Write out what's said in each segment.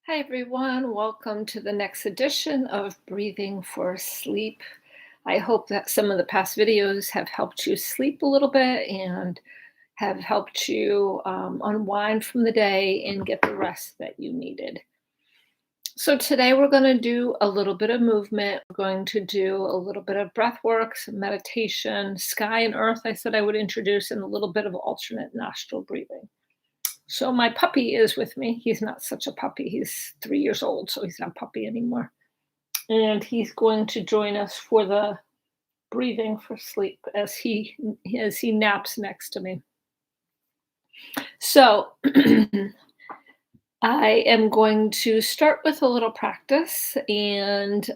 Hi, everyone. Welcome to the next edition of Breathing for Sleep. I hope that some of the past videos have helped you sleep a little bit and have helped you unwind from the day and get the rest that you needed. So, today we're going to do a little bit of movement. We're going to do a little bit of breath work, some meditation, sky and earth. I said I would introduce, and a little bit of alternate nostril breathing. So my puppy is with me. He's not such a puppy. He's 3 years old, so he's not a puppy anymore. And he's going to join us for the breathing for sleep as he naps next to me. So I am going to start with a little practice. And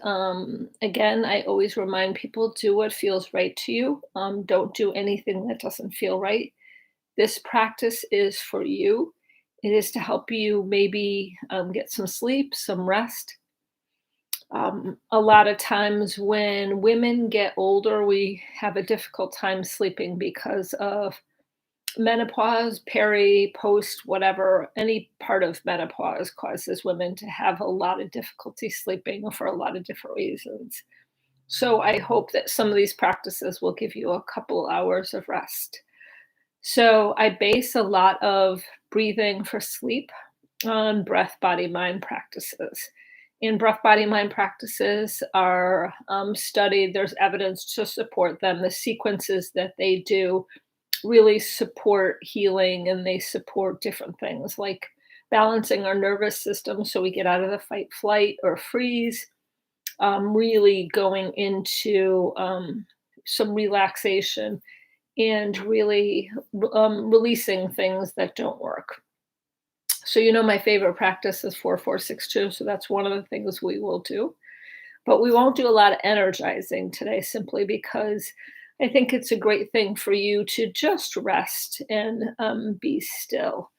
again, I always remind people, do what feels right to you. Don't do anything that doesn't feel right. This practice is for you. It is to help you maybe get some sleep, some rest. A lot of times when women get older, we have a difficult time sleeping because of menopause, peri, post, whatever. Any part of menopause causes women to have a lot of difficulty sleeping for a lot of different reasons. So I hope that some of these practices will give you a couple hours of rest. So I base a lot of breathing for sleep on breath, body, mind practices. And breath, body, mind practices are studied. There's evidence to support them. The sequences that they do really support healing, and they support different things like balancing our nervous system so we get out of the fight, flight, or freeze, really going into some relaxation and really releasing things that don't work. So, my favorite practice is 4462. So, that's one of the things we will do. But we won't do a lot of energizing today simply because I think it's a great thing for you to just rest and be still.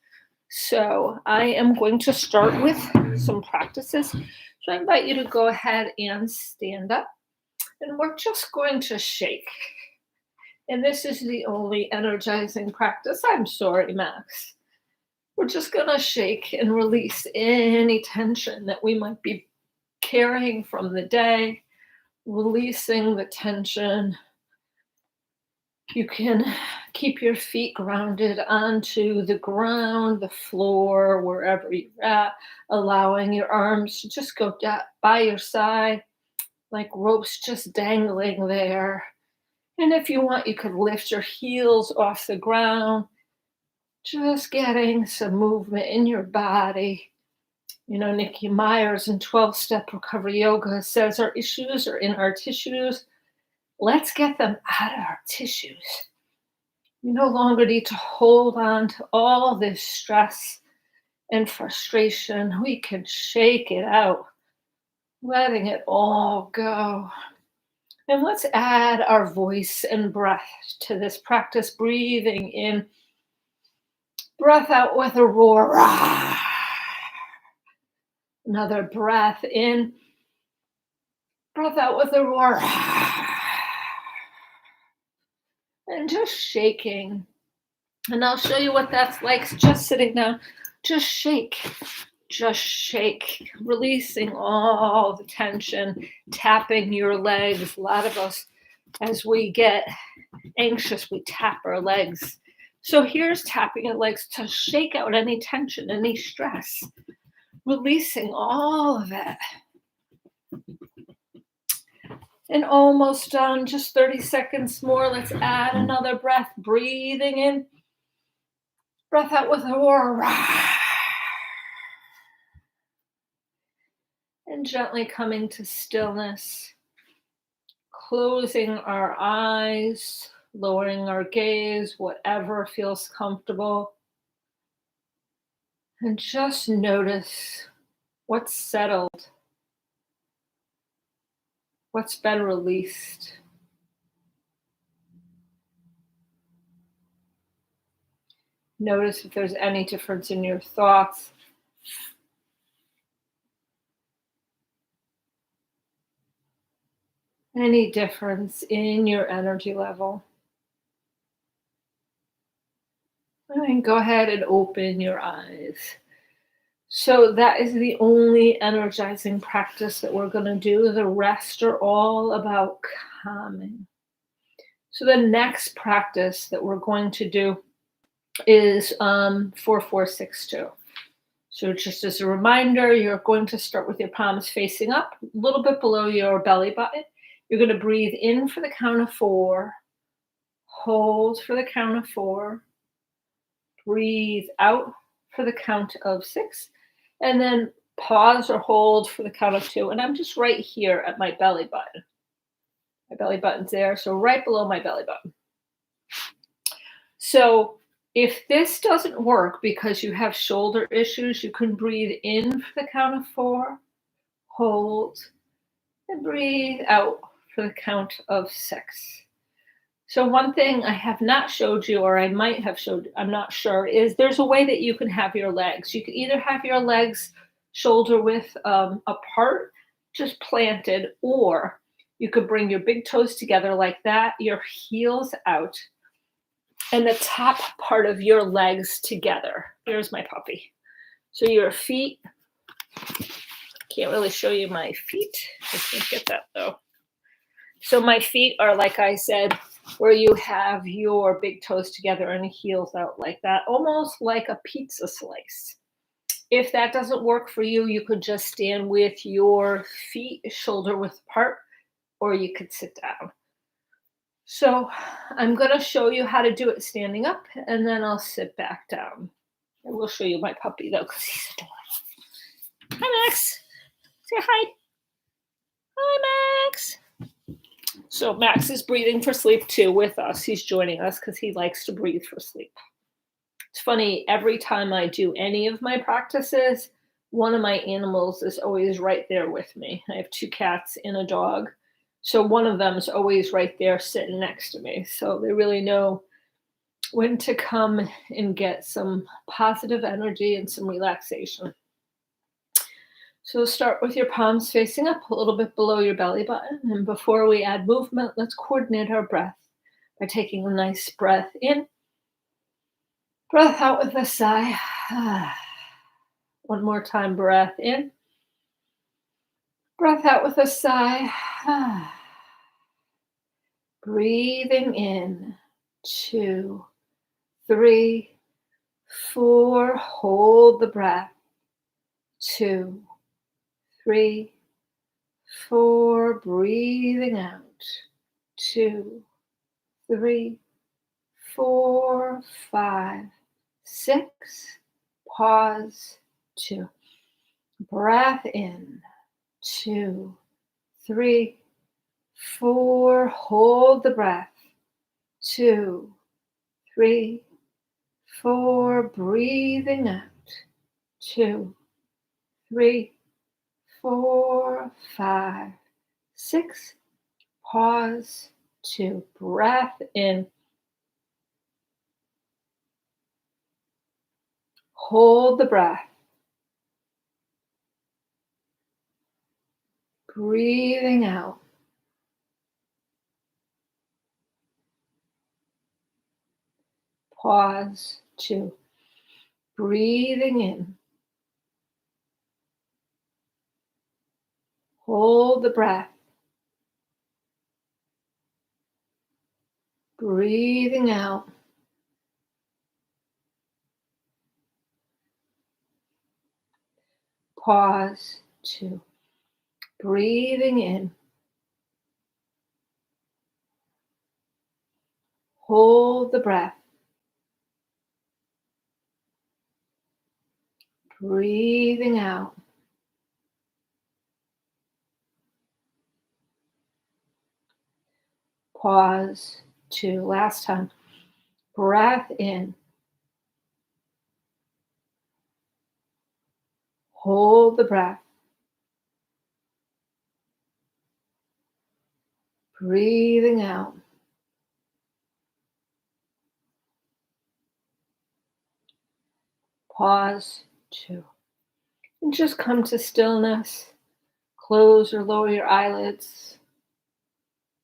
So, I am going to start with some practices. So, I invite you to go ahead and stand up, and we're just going to shake. And this is the only energizing practice. I'm sorry, Max. We're just going to shake and release any tension that we might be carrying from the day, releasing the tension. You can keep your feet grounded onto the ground, the floor, wherever you're at, allowing your arms to just go by your side like ropes just dangling there. And if you want, you could lift your heels off the ground, just getting some movement in your body. Nikki Myers in 12-Step Recovery Yoga says our issues are in our tissues. Let's get them out of our tissues. You no longer need to hold on to all this stress and frustration. We can shake it out, letting it all go. And let's add our voice and breath to this practice, breathing in, breath out with a roar. Another breath in, breath out with a roar. And just shaking. And I'll show you what that's like just sitting down. Just shake. Just shake, releasing all the tension, tapping your legs. A lot of us, as we get anxious, we tap our legs. So here's tapping your legs to shake out any tension, any stress, releasing all of it. And almost done, just 30 seconds more. Let's add another breath, breathing in, breath out with a roar. And gently coming to stillness, closing our eyes, lowering our gaze, whatever feels comfortable. And just notice what's settled, what's been released. Notice if there's any difference in your thoughts. Any difference in your energy level. And then go ahead and open your eyes. So that is the only energizing practice that we're going to do. The rest are all about calming. So the next practice that we're going to do is 4462. So just as a reminder, you're going to start with your palms facing up, a little bit below your belly button. You're going to breathe in for the count of 4, hold for the count of 4, breathe out for the count of 6, and then pause or hold for the count of 2. And I'm just right here at my belly button. My belly button's there, so right below my belly button. So if this doesn't work because you have shoulder issues, you can breathe in for the count of 4, hold, and breathe out for the count of 6. So one thing I have not showed you, or I might have showed, I'm not sure, is there's a way that you can have your legs. You can either have your legs shoulder width apart, just planted, or you could bring your big toes together like that, your heels out, and the top part of your legs together. Here's my puppy. So your feet, can't really show you my feet. I can't get that though. So my feet are, like I said, where you have your big toes together and the heels out like that, almost like a pizza slice. If that doesn't work for you, you could just stand with your feet shoulder width apart, or you could sit down. So I'm going to show you how to do it standing up, and then I'll sit back down. I will show you my puppy, though, because he's adorable. Hi, Max. Say hi. Hi, Max. So Max is breathing for sleep, too, with us. He's joining us because he likes to breathe for sleep. It's funny, every time I do any of my practices, one of my animals is always right there with me. I have 2 cats and a dog. So one of them is always right there sitting next to me. So they really know when to come and get some positive energy and some relaxation. So start with your palms facing up, a little bit below your belly button. And before we add movement, let's coordinate our breath by taking a nice breath in. Breath out with a sigh. One more time, breath in. Breath out with a sigh. Breathing in, 2, 3, 4. Hold the breath. 2, 3, 4. Breathing out. 2, 3, 4, 5, 6. Pause. 2. Breath in. 2, 3, 4. Hold the breath. 2, 3, 4. Breathing out. 2, 3, 4, 5, 6. Pause. 2. Breath in. Hold the breath. Breathing out. Pause. 2. Breathing in. Hold the breath. Breathing out. Pause. 2. Breathing in. Hold the breath. Breathing out. Pause. 2. Last time. Breath in. Hold the breath. Breathing out. Pause. 2. And just come to stillness. Close or lower your eyelids.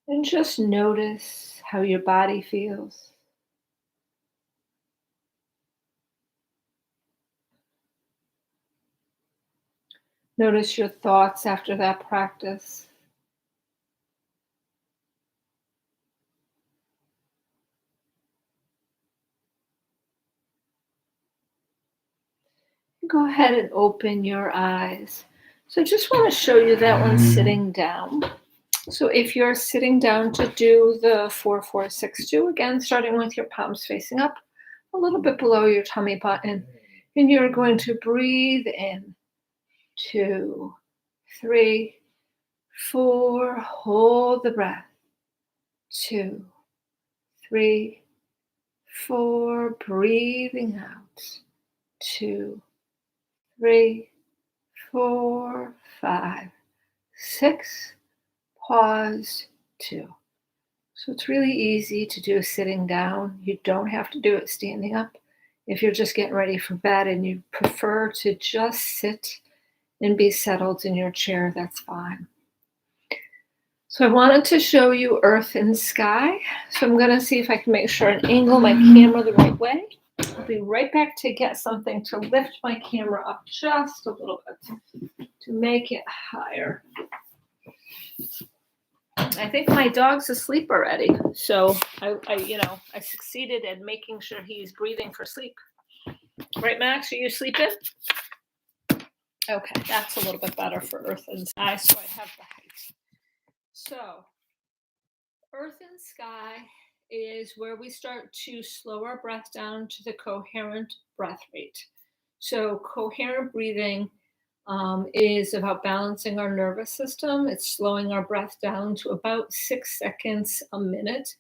And just notice how your body feels. Notice your thoughts after that practice. Go ahead and open your eyes. So just want to show you that one sitting down. So if you're sitting down to do the 4-4-6-2, again, starting with your palms facing up, a little bit below your tummy button, and you're going to breathe in 2, 3, 4, hold the breath, 2, 3, 4, breathing out, 2, 3, 4, 5, 6, pause, 2. So it's really easy to do sitting down. You don't have to do it standing up. If you're just getting ready for bed and you prefer to just sit and be settled in your chair, that's fine. So I wanted to show you earth and sky. So I'm going to see if I can make sure and angle my camera the right way. I'll be right back to get something to lift my camera up just a little bit to make it higher. I think my dog's asleep already. So I succeeded in making sure he's breathing for sleep. Right, Max? Are you sleeping? Okay, that's a little bit better for earth and sky. So I have the height. So earth and sky is where we start to slow our breath down to the coherent breath rate. So coherent breathing is about balancing our nervous system. It's slowing our breath down to about 6 seconds a minute,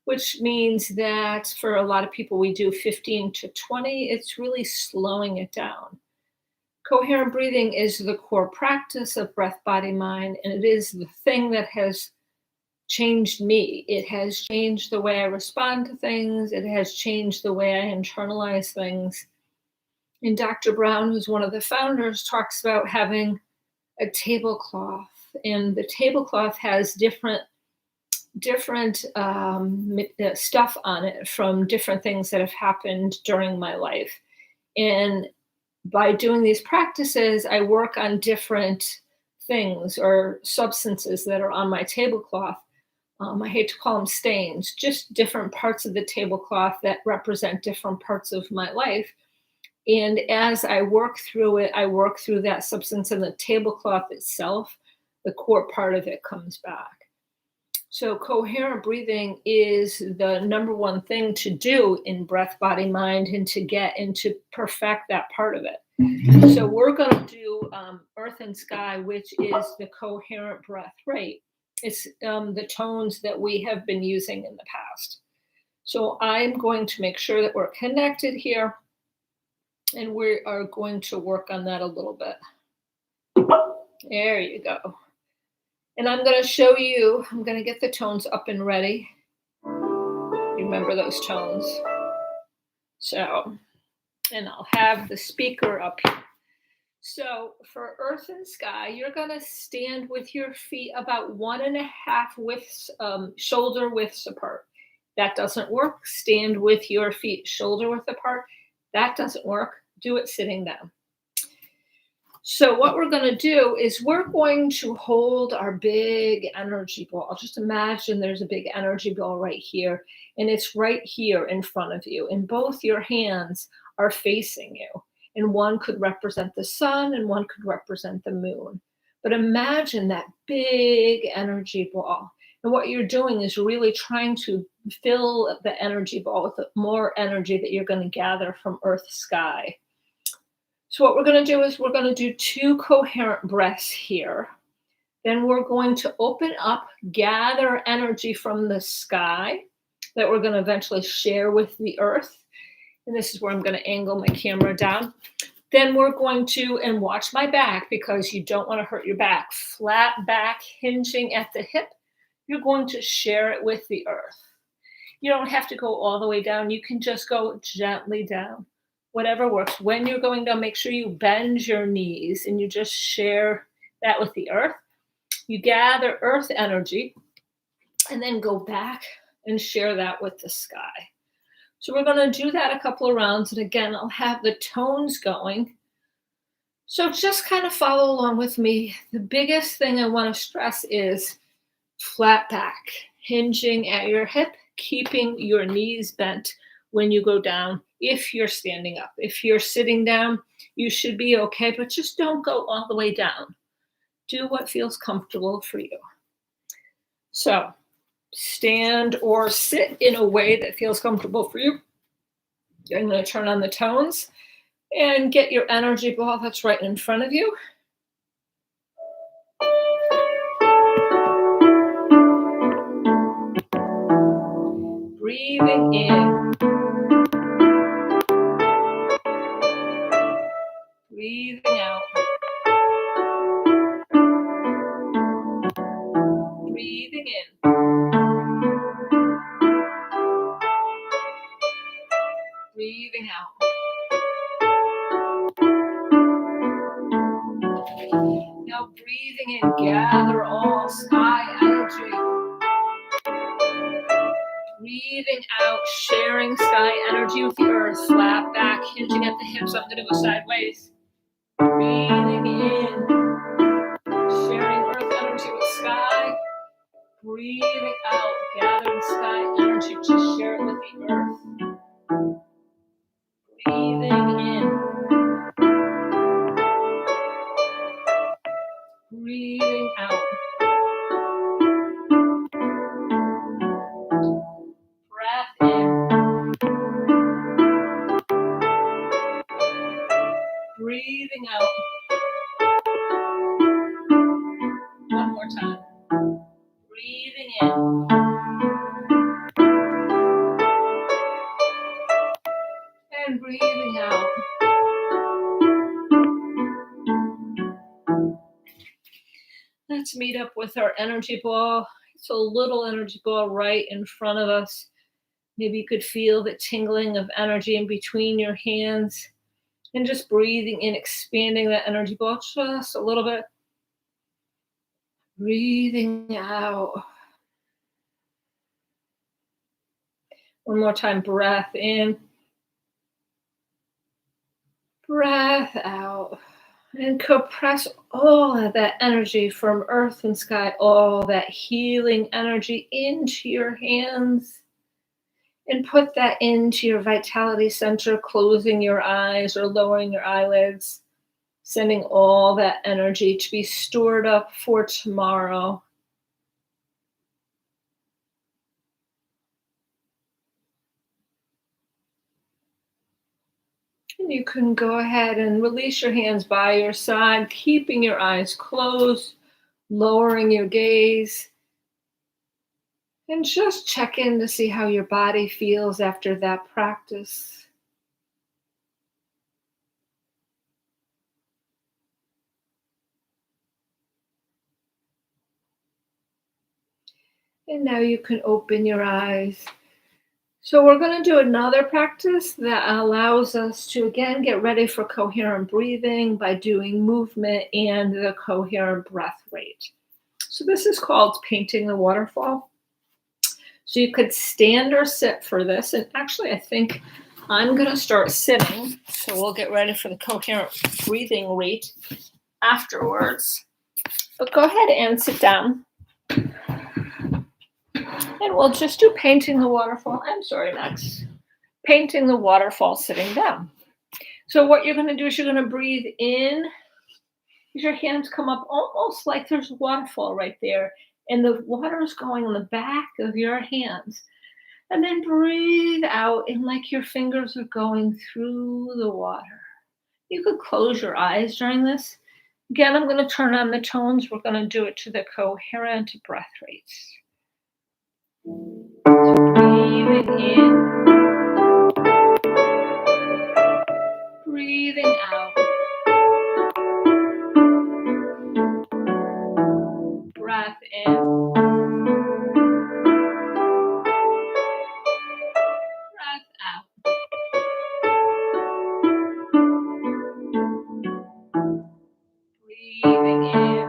which means that for a lot of people, we do 15 to 20. It's really slowing it down. Coherent breathing is the core practice of breath, body, mind, and it is the thing that has changed me. It has changed the way I respond to things. It has changed the way I internalize things. And Dr. Brown, who's one of the founders, talks about having a tablecloth, and the tablecloth has different stuff on it from different things that have happened during my life. And by doing these practices, I work on different things or substances that are on my tablecloth. I hate to call them stains, just different parts of the tablecloth that represent different parts of my life. And as I work through it, I work through that substance, and the tablecloth itself, the core part of it comes back. So coherent breathing is the number one thing to do in breath, body, mind, and to get and to perfect that part of it. So we're going to do earth and sky, which is the coherent breath rate. It's the tones that we have been using in the past. So I'm going to make sure that we're connected here, and we are going to work on that a little bit. There you go. And I'm going to show you, I'm going to get the tones up and ready. Remember those tones. So, and I'll have the speaker up here. So for earth and sky, you're going to stand with your feet about 1.5 shoulder widths apart. That doesn't work. Stand with your feet shoulder width apart. That doesn't work. Do it sitting down. So what we're going to do is we're going to hold our big energy ball. Just imagine there's a big energy ball right here, and it's right here in front of you, and both your hands are facing you. And one could represent the sun and one could represent the moon. But imagine that big energy ball. And what you're doing is really trying to fill the energy ball with more energy that you're going to gather from earth, sky. So what we're going to do is we're going to do 2 coherent breaths here. Then we're going to open up, gather energy from the sky that we're going to eventually share with the earth. And this is where I'm going to angle my camera down. Then we're going to, and watch my back because you don't want to hurt your back, flat back, hinging at the hip. You're going to share it with the earth. You don't have to go all the way down. You can just go gently down. Whatever works. When you're going down, make sure you bend your knees and you just share that with the earth. You gather earth energy and then go back and share that with the sky. So we're going to do that a couple of rounds. And again, I'll have the tones going. So just kind of follow along with me. The biggest thing I want to stress is flat back, hinging at your hip, keeping your knees bent when you go down. If you're standing up, if you're sitting down, you should be okay, but just don't go all the way down. Do what feels comfortable for you. So stand or sit in a way that feels comfortable for you. I'm going to turn on the tones and get your energy ball that's right in front of you. Breathing in, breathing out, breathing in, breathing out. Now breathing in, gather all sky energy. Breathing out, sharing sky energy with the earth. Flat back, hinging at the hips. I'm going to go sideways. Breathing in, sharing earth energy with sky. Breathing out, gathering sky energy to share it with the earth. Breathing in, breathing out. Breath in, breathing out. One more time. Breathing in and breathing out. Let's meet up with our energy ball. It's a little energy ball right in front of us. Maybe you could feel the tingling of energy in between your hands and just breathing in, expanding that energy ball just a little bit. Breathing out. One more time, breath in, breath out. And compress all of that energy from earth and sky, all that healing energy into your hands. And put that into your vitality center, closing your eyes or lowering your eyelids, sending all that energy to be stored up for tomorrow. And you can go ahead and release your hands by your side, keeping your eyes closed, lowering your gaze. And just check in to see how your body feels after that practice. And now you can open your eyes. So we're going to do another practice that allows us to, again, get ready for coherent breathing by doing movement and the coherent breath rate. So this is called painting the waterfall. So you could stand or sit for this. And actually, I think I'm going to start sitting. So we'll get ready for the coherent breathing rate afterwards. But go ahead and sit down. And we'll just do painting the waterfall. I'm sorry, Max. Painting the waterfall sitting down. So what you're going to do is you're going to breathe in. Your hands come up almost like there's a waterfall right there. And the water is going on the back of your hands. And then breathe out and like your fingers are going through the water. You could close your eyes during this. Again, I'm going to turn on the tones. We're going to do it to the coherent breath rates. So breathing in, breathing out. Breath in, breath out. Breathing in,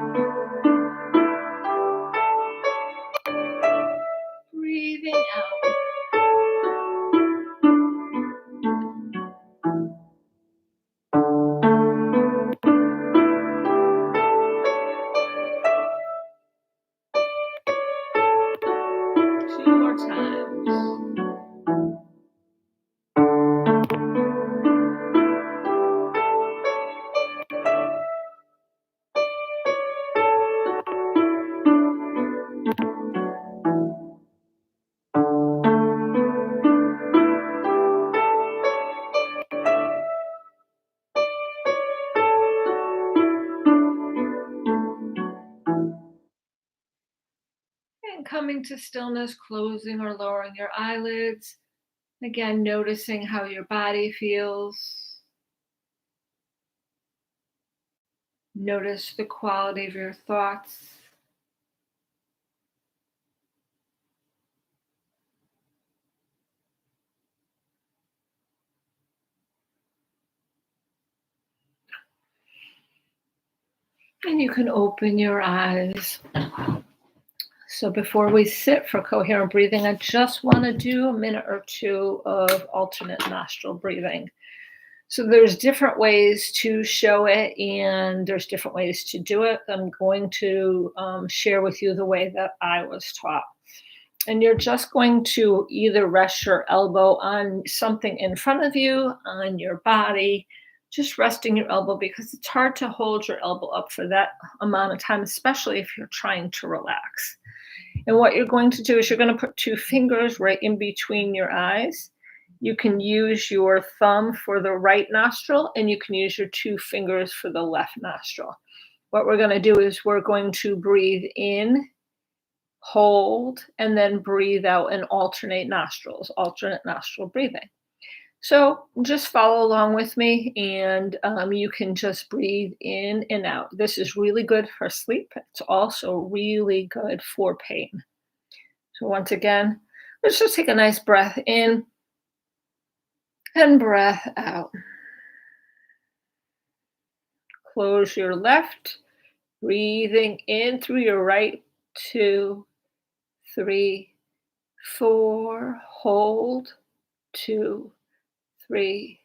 breathing out. And coming to stillness, closing or lowering your eyelids. Again, noticing how your body feels. Notice the quality of your thoughts. And you can open your eyes. So before we sit for coherent breathing, I just want to do a minute or two of alternate nostril breathing. So there's different ways to show it, and there's different ways to do it. I'm going to share with you the way that I was taught. And you're just going to either rest your elbow on something in front of you, on your body, just resting your elbow, because it's hard to hold your elbow up for that amount of time, especially if you're trying to relax. And what you're going to do is you're going to put two fingers right in between your eyes. You can use your thumb for the right nostril, and you can use your two fingers for the left nostril. What we're going to do is we're going to breathe in, hold, and then breathe out and alternate nostril breathing. So just follow along with me, and you can just breathe in and out. This is really good for sleep. It's also really good for pain. So once again, let's just take a nice breath in and breath out. Close your left, breathing in through your right. 2, 3, 4. Hold. 2, 3,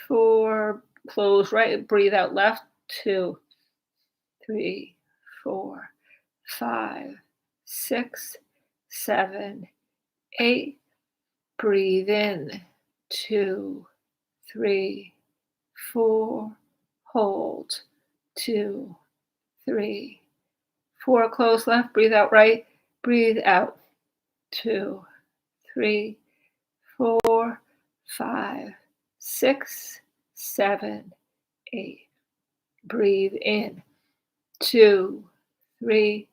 4. Close right. Breathe out left. 2, 3, 4, 5, 6, 7, 8. Breathe in. 2, 3, 4. Hold. 2, 3, 4. Close left. Breathe out right. Breathe out. 2, 3, 4, 5, 6, 7, 8. Breathe in. 2, 3,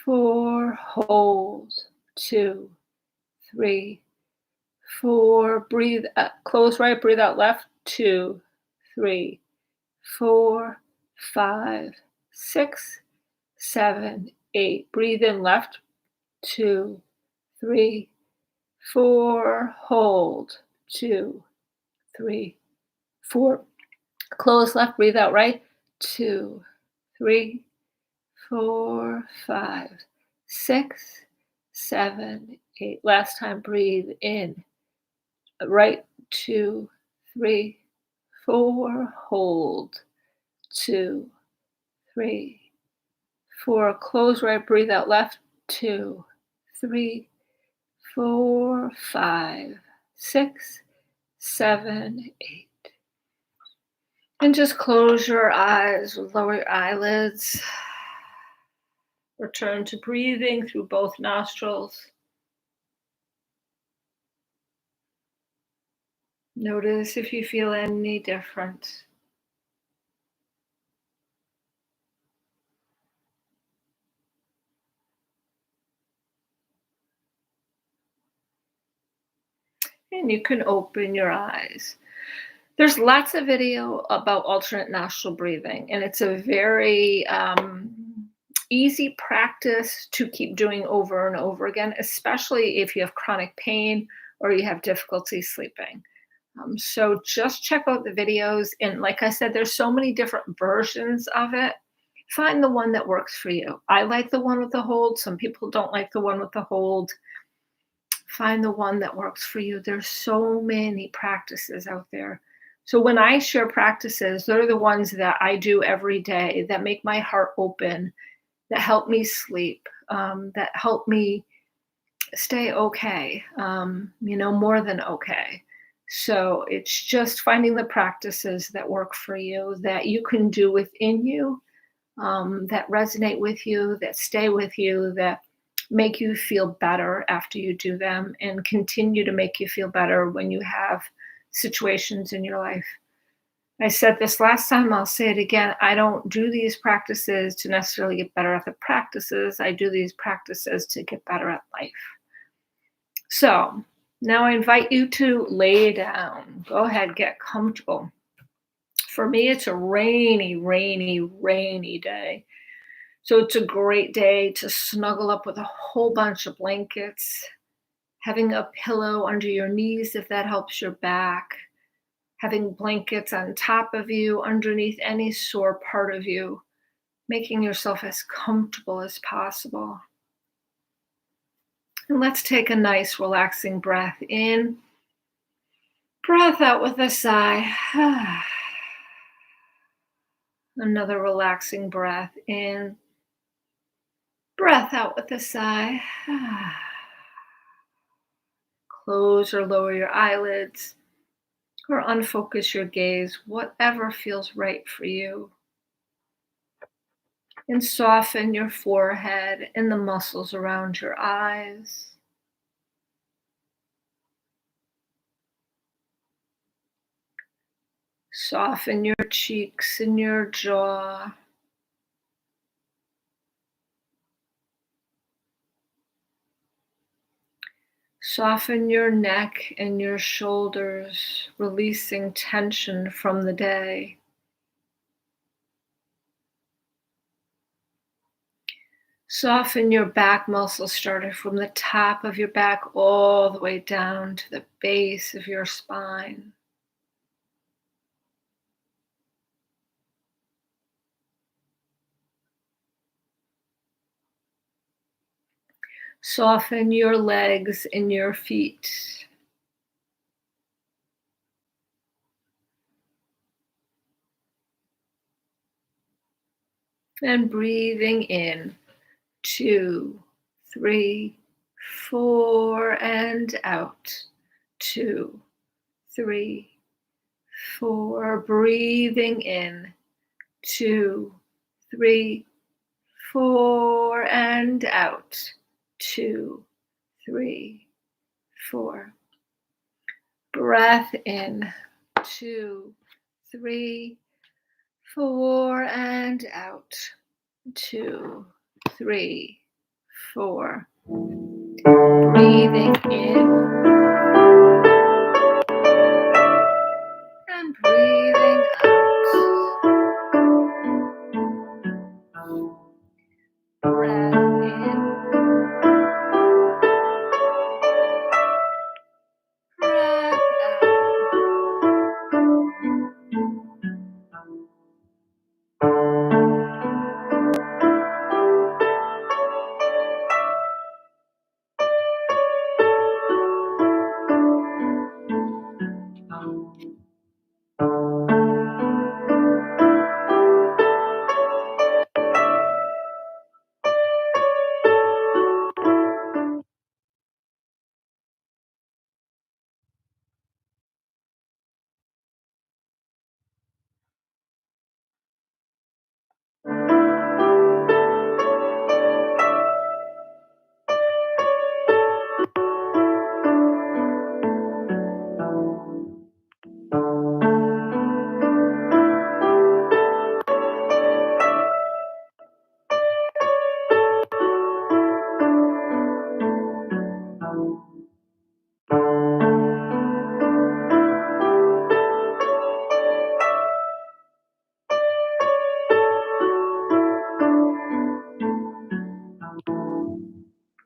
4. Hold. 2, 3, 4. Breathe out. Close right. Breathe out left. 2, 3, 4, 5, 6, 7, 8. Breathe in left. 2, 3, 4. Hold. 2, 3, 4. Close left. Breathe out right. 2, 3, 4, 5, 6, 7, 8. Last time. Breathe in. Right. 2, 3, 4. Hold. 2, 3, 4. Close right. Breathe out left. 2, 3, 4, 5, 6, 7, 8. And just close your eyes, lower your eyelids. Return to breathing through both nostrils. Notice if you feel any different. And you can open your eyes. There's lots of video about alternate nostril breathing, and it's a very easy practice to keep doing over and over again, especially if you have chronic pain or you have difficulty sleeping. So just check out the videos. And like I said, there's so many different versions of it. Find the one that works for you. I like the one with the hold. Some people don't like the one with the hold. Find the one that works for you. There's so many practices out there. So when I share practices, they're the ones that I do every day that make my heart open, that help me sleep, that help me stay okay, more than okay. So it's just finding the practices that work for you, that you can do within you, that resonate with you, that stay with you, that make you feel better after you do them, and continue to make you feel better when you have situations in your life. I said this last time, I'll say it again. I don't do these practices to necessarily get better at the practices. I do these practices to get better at life. So now I invite you to lay down. Go ahead, get comfortable. For me, it's a rainy, rainy, rainy day. So it's a great day to snuggle up with a whole bunch of blankets, having a pillow under your knees if that helps your back, having blankets on top of you, underneath any sore part of you, making yourself as comfortable as possible. And let's take a nice, relaxing breath in, breath out with a sigh. Another relaxing breath in, breath out with a sigh. Close or lower your eyelids or unfocus your gaze, whatever feels right for you. And soften your forehead and the muscles around your eyes. Soften your cheeks and your jaw. Soften your neck and your shoulders, releasing tension from the day. Soften your back muscles, starting from the top of your back all the way down to the base of your spine. Soften your legs and your feet. And breathing in, 2, 3, 4, and out, 2, 3, 4. Breathing in, 2, 3, 4, and out, 2, 3, 4. Breath in, 2, 3, 4, and out, 2, 3, 4. Breathing in and breathing out. Breath in, breath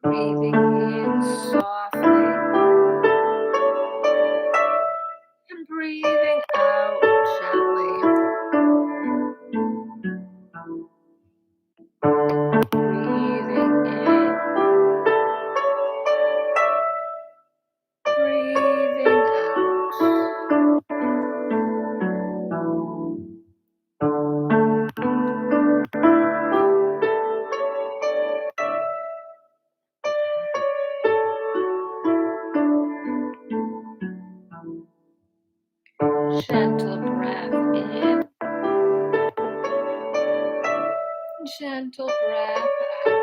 breathing in softly and breathing out gently. Breathing in, breathing out. Gentle breath in, gentle breath out.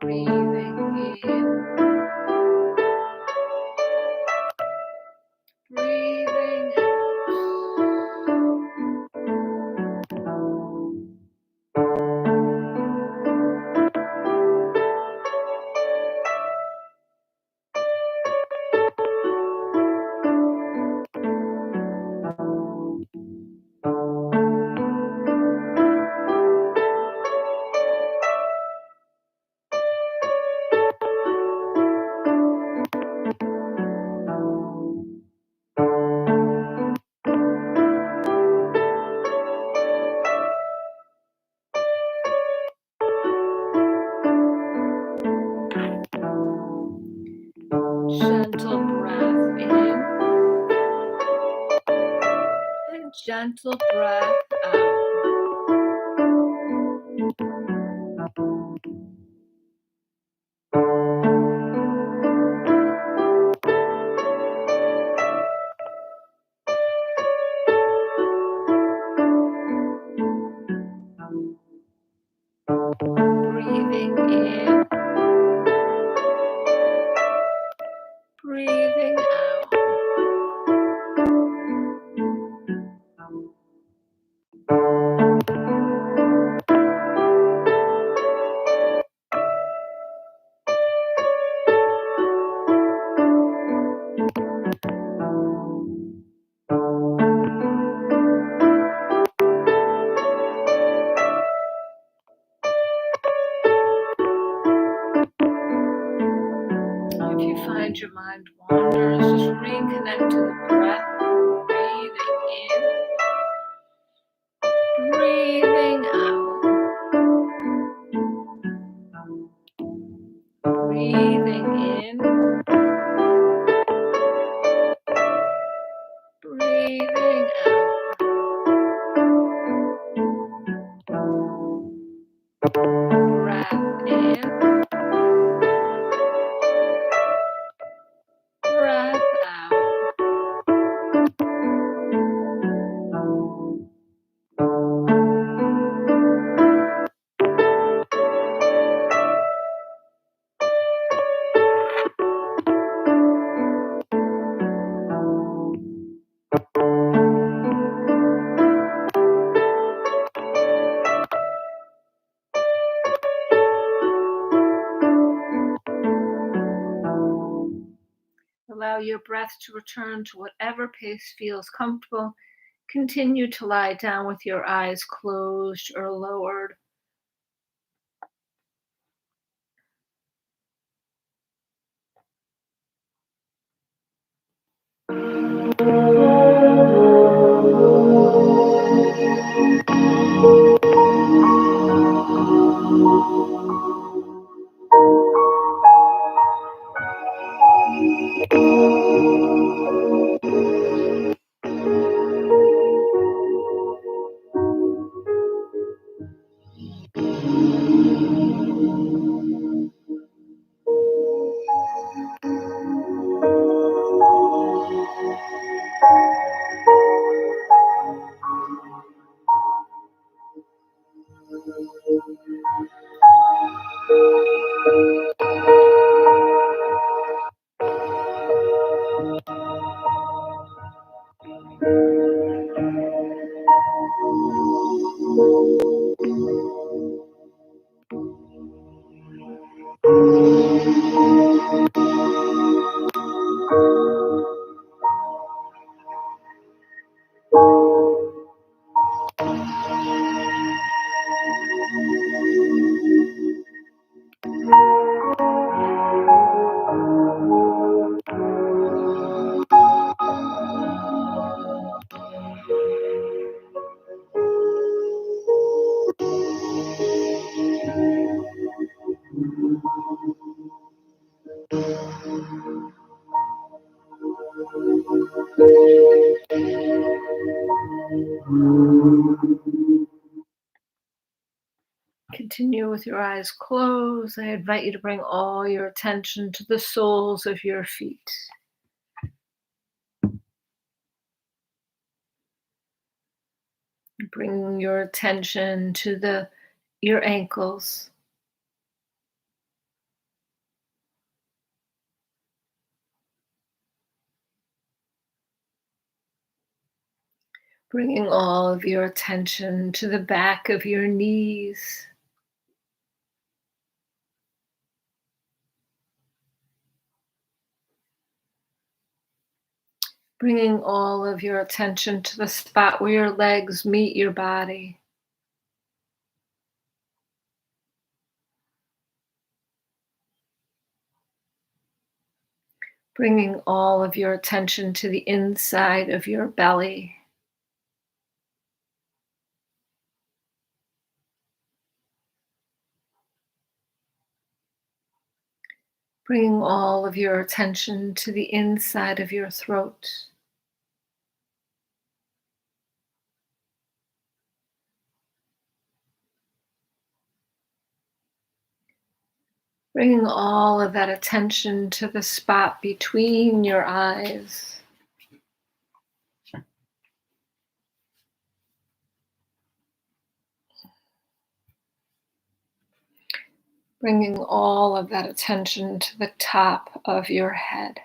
Breathing in, gentle breath out. Breathing in, breathing out. If you find your mind wanders, just reconnect to the breath. Breathing in, breathing out. Breathing in, breathing out. Breath in, breath out. Allow your breath to return to whatever pace feels comfortable. Continue to lie down with your eyes closed or lowered. Continue with your eyes closed. I invite you to bring all your attention to the soles of your feet. Bring your attention to your ankles. Bringing all of your attention to the back of your knees. Bringing all of your attention to the spot where your legs meet your body. Bringing all of your attention to the inside of your belly. Bringing all of your attention to the inside of your throat. Bringing all of that attention to the spot between your eyes. Bringing all of that attention to the top of your head.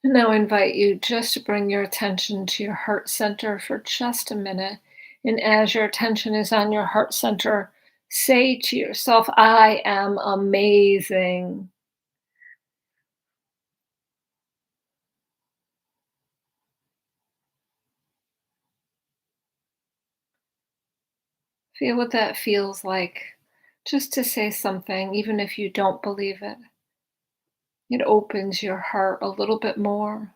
And now I invite you just to bring your attention to your heart center for just a minute. And as your attention is on your heart center, say to yourself, I am amazing. Feel what that feels like. Just to say something, even if you don't believe it. It opens your heart a little bit more.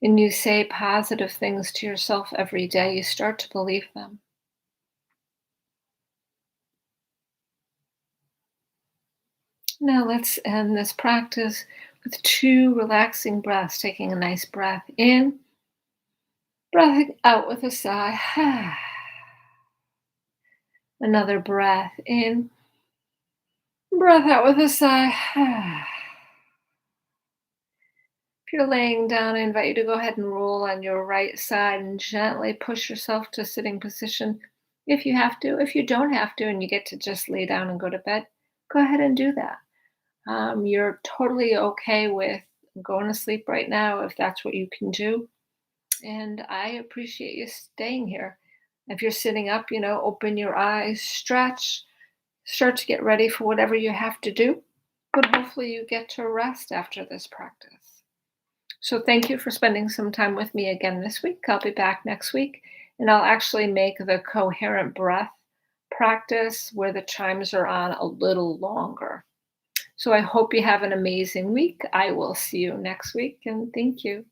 And you say positive things to yourself every day, you start to believe them. Now let's end this practice with two relaxing breaths, taking a nice breath in, breathing out with a sigh. Another breath in, breath out with a sigh. If you're laying down, I invite you to go ahead and roll on your right side and gently push yourself to sitting position if you have to. If you don't have to and you get to just lay down and go to bed, go ahead and do that. You're totally okay with going to sleep right now if that's what you can do. And I appreciate you staying here. If you're sitting up, open your eyes, stretch, start to get ready for whatever you have to do. But hopefully, you get to rest after this practice. So, thank you for spending some time with me again this week. I'll be back next week, and I'll actually make the coherent breath practice where the chimes are on a little longer. So I hope you have an amazing week. I will see you next week, and thank you.